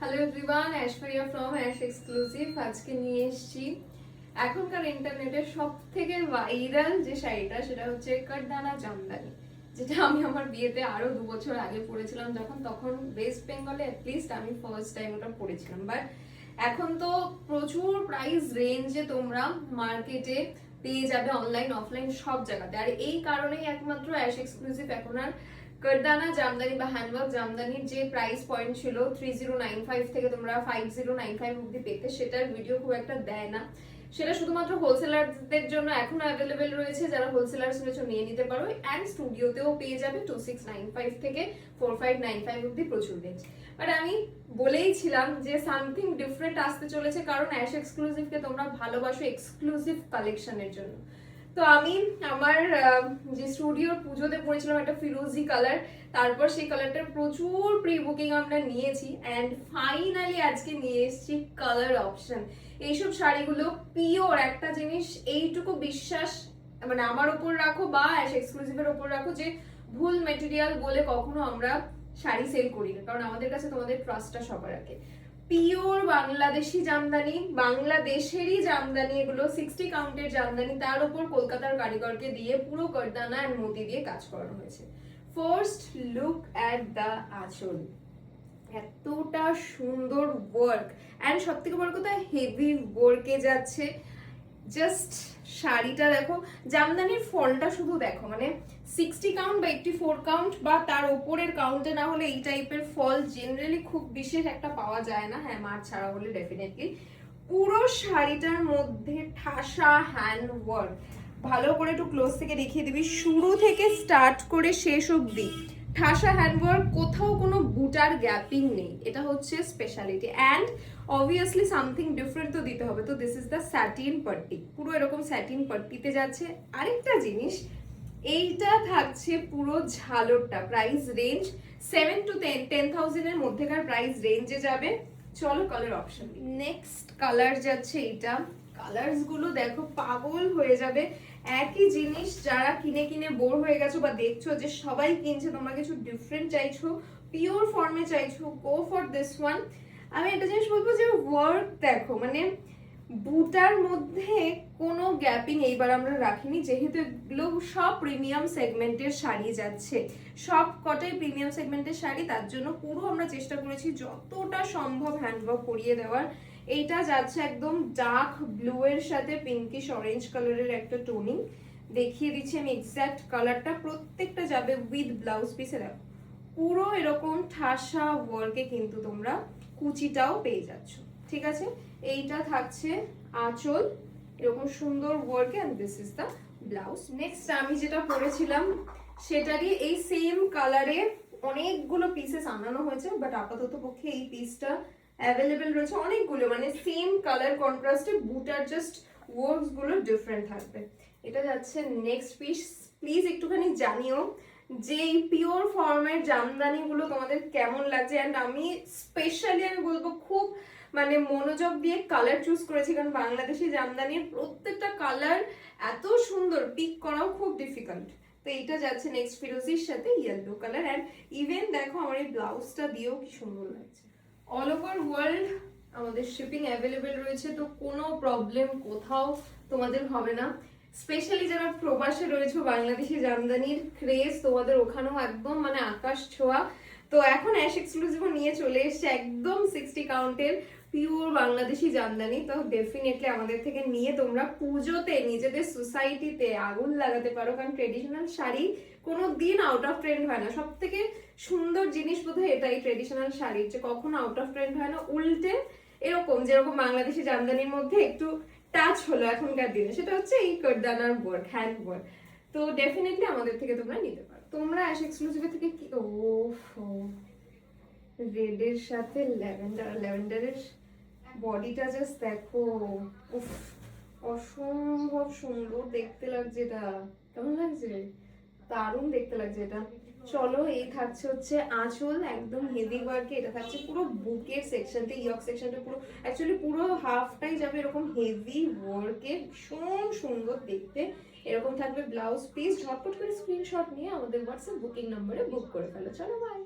Hello everyone, Aishwarya from ash exclusive. আজকে নিয়ে এসেছি এখনকার ইন্টারনেটের সব থেকে ভাইরাল যে শাড়িটা, সেটা হচ্ছে কাঠদানা জামদানি, যেটা আমি আমার বিয়েতে আরো 2 বছর আগে পরেছিলাম। তখন ওয়েস্ট বেঙ্গলে অ্যাটলিস্ট আমি ফার্স্ট টাইম ওটা পরেছিলাম। বাট এখন তো প্রচুর প্রাইস রেঞ্জে তোমরা মার্কেটে পেয়ে যাবে, অনলাইন অফলাইন সব জায়গাতে। আর এই কারণেই একমাত্র অ্যাশ এক্সক্লুসিভ এখন আর কাঠদানা জামদানি বা হ্যান্ডওয়ার্ক জামদানির যে প্রাইস পয়েন্ট ছিল 3095 থেকে তোমরা 5095 অব্দি পেতে, সেটার ভিডিও খুব একটা দেয় না। সেটা শুধুমাত্র হোলসেলারদের জন্য এখনো অ্যাভেলেবেল রয়েছে, যারা হোলসেলার্স রয়েছে নিয়ে নিতে পারো। অ্যান্ড স্টুডিওতেও পেয়ে যাবে 2695 থেকে 4595 অব্দি, প্রচুর রেঞ্জ। বাট আমি বলেইছিলাম যে সামথিং ডিফারেন্ট আসতে চলেছে, কারণ অ্যাশ এক্সক্লুসিভকে তোমরা ভালোবাসো এক্সক্লুসিভ কালেকশনের জন্য। তো আমি আমার যে স্টুডিওর পুজোতে পরেছিলাম একটা ফিরোজি কালার, তারপর সেই কালারটার প্রচুর প্রি বুকিং আমরা নিয়েছি অ্যান্ড ফাইনালি আজকে নিয়ে এসেছি কালার অপশন। এইসব শাড়িগুলো পিওর একটা জিনিস, এইটুকু বিশ্বাস মানে আমার ওপর রাখো বা অ্যাশ এক্সক্লুসিভের ওপর রাখো যে ভুল মেটেরিয়াল বলে কখনো আমরা শাড়ি সেল করি না, কারণ আমাদের কাছে তোমাদের ট্রাস্টটা সবার আগে। পিওর বাংলাদেশি জামদানি, বাংলাদেশেরই জামদানি, এগুলো 60 কাউন্টের জামদানি, তার উপর কলকাতার কারিগরকে দিয়ে পুরো কাঠদানা আর মতি দিয়ে কাজ করানো হয়েছে। ফার্স্ট লুক অ্যাট দ্য আঁচল, এতটা সুন্দর ওয়ার্ক অ্যান্ড সব থেকে বড় কথা হেভি ওয়ার্কে যাচ্ছে। জাস্ট শাড়িটা দেখো, জামদানির ফলটা শুধু দেখো, মানে 60 কাউন্ট বা 84 কাউন্ট বা তার উপরের কাউন্টে না হলে এই টাইপের ফল জেনারেলি খুব বিশেষ একটা পাওয়া যায় না। হ্যাঁ, মার ছাড়া হলে ডেফিনেটলি। পুরো শাড়িটার মধ্যে ঠাসা হ্যান্ড ওয়ার্ক, ভালো করে একটু ক্লোজ থেকে দেখিয়ে দিবি, শুরু থেকে স্টার্ট করে শেষ অবধি ঠাসা হ্যান্ডওয়ার্ক, কোথাও কোনো বুটার গ্যাপিং নেই। এটা হচ্ছে speciality. And obviously something different তো দিতে হবে, তো this is the satin Pattabhi, পুরো এরকম স্যাটিন পাট্টিতে যাচ্ছে। আরেকটা জিনিস, এইটা থাকছে পুরো ঝালরটা, প্রাইস রেঞ্জ 7 to 10,000 এর মধ্যেকার প্রাইস রেঞ্জে যাবে। চলো কালার অপশন। নেক্সট কালার যাচ্ছে এইটা, কালার্স গুলো দেখো পাগল হয়ে যাবে। একই জিনিস যারা কিনে কিনে বোর হয়ে গেছো বা দেখছো যে সবাই কিনছে, তোমরা কিছু ডিফারেন্ট চাইছো, পিওর ফর্মে চাইছো, গো ফর দিস ওয়ান। আমি একটা জিনিস বলবো যে ওয়ার্ক দেখো, মানে বুটার মধ্যে কোনো গ্যাপিং এইবার আমরা রাখিনি, যেহেতু এগুলো সব প্রিমিয়াম সেগমেন্টের শাড়ি যাচ্ছে, সব কটাই প্রিমিয়াম সেগমেন্টের শাড়ি, তার জন্য পুরো আমরা চেষ্টা করেছি যতটা সম্ভব হ্যান্ডওয়ার্ক করিয়ে দেওয়ার। এইটা যাচ্ছে একদম ডার্ক ব্লু এর সাথে পিঙ্কিশ অরেঞ্জ কালারের একটা টোনিং, দেখিয়ে দিচ্ছি আমি এক্স্যাক্ট কালারটা। প্রত্যেকটা যাবে উইথ ব্লাউজ পিসে। দেখো পুরো এরকম ঠাসা ওয়ার্কে কিন্তু তোমরা কুচিটাও পেয়ে যাচ্ছ, ঠিক আছে। এইটা থাকছে আঁচল, এরকম সুন্দর ওয়ার্কে, and this is the blouse. Next আমি যেটা পরেছিলাম সেটারই এই সেম কালারে অনেকগুলো পিসেস আনানো হয়েছে, বাট আপাতত পক্ষে এই পিসটা অ্যাভেলেবেল রয়েছে অনেকগুলো, মানে সেম কালার কন্ট্রাস্টে, বুটার জাস্ট ওয়ার্কস গুলো ডিফারেন্ট থাকবে। এটা যাচ্ছে নেক্সট পিস। প্লিজ একটুখানি জানিও যে এই পিওর ফর্মের জামদানি গুলো তোমাদের কেমন লাগছে। অ্যান্ড আমি স্পেশালি আমি বলবো খুব মানে মনোযোগ দিয়ে কালার চুজ করেছি, কারণ বাংলাদেশি জামদানির প্রত্যেকটা কালার এত সুন্দর, পিক করাও খুব ডিফিকাল্ট। তো এইটা যাচ্ছে নেক্সট ফিরোজির সাথে ইয়েলো কালার। অ্যান্ড ইভেন দেখো আমার এই ব্লাউজটা দিয়েও কি সুন্দর লাগছে। অল ওভার ওয়ার্ল্ড আমাদের শিপিং অ্যাভেলেবেল রয়েছে, তো কোনো প্রবলেম কোথাও তোমাদের হবে না। স্পেশালি যারা প্রবাসে রয়েছে, বাংলাদেশি জামদানির ক্রেজ তোমাদের ওখানেও একদম মানে আকাশ ছোঁয়া। তো এখন অ্যাশ এক্সক্লুসিভ নিয়ে চলে এসছে একদম 60 কাউন্টের পিওর বাংলাদেশি জামদানি। তো ডেফিনেটলি আমাদের থেকে নিয়ে তোমরা পুজোতে নিজেদের সোসাইটিতে আগুন লাগাতে পারো, কারণ ট্রেডিশনাল শাড়ি কোনো দিন আউট অফ ট্রেন্ড হয় না। সব থেকে সুন্দর জিনিস বোধহয় এটাই ট্রেডিশনাল শাড়ির, যে কখনো আউট অফ ট্রেন্ড হয় না, উল্টে এরকম যেরকম বাংলাদেশি জামদানির মধ্যে একটু টাচ হলো এখনকার দিনে, সেটা হচ্ছে এই কাঠদানার ওয়ার্ক, হ্যান্ড ওয়ার্ক। তো ডেফিনেটলি আমাদের থেকে তোমরা নিতে পারো। তোমরা অ্যাশ এক্সক্লুসিভের থেকে কি, ও রেডের সাথে ল্যাভেন্ডারের বডিটা জাস্ট দেখো, উফ অসম্ভব সুন্দর দেখতে লাগছে। এটা কেমন লাগছে, দারুণ দেখতে লাগছে এটা। চলো এই থাকছে হচ্ছে আঁচল, একদম হেভি ওয়ার্কে। এটা থাকছে পুরো বুকের সেকশনটা, ইয়ক সেকশনটা পুরো অ্যাকচুয়ালি পুরো হাফটাই যাবে এরকম হেভি ওয়ার্কে, ভীষণ সুন্দর দেখতে। এরকম থাকবে ব্লাউজ পিস। ঝটপট করে স্ক্রিনশট নিয়ে আমাদের হোয়াটসঅ্যাপ বুকিং নম্বরে বুক করে ফেলো। চলো বাই।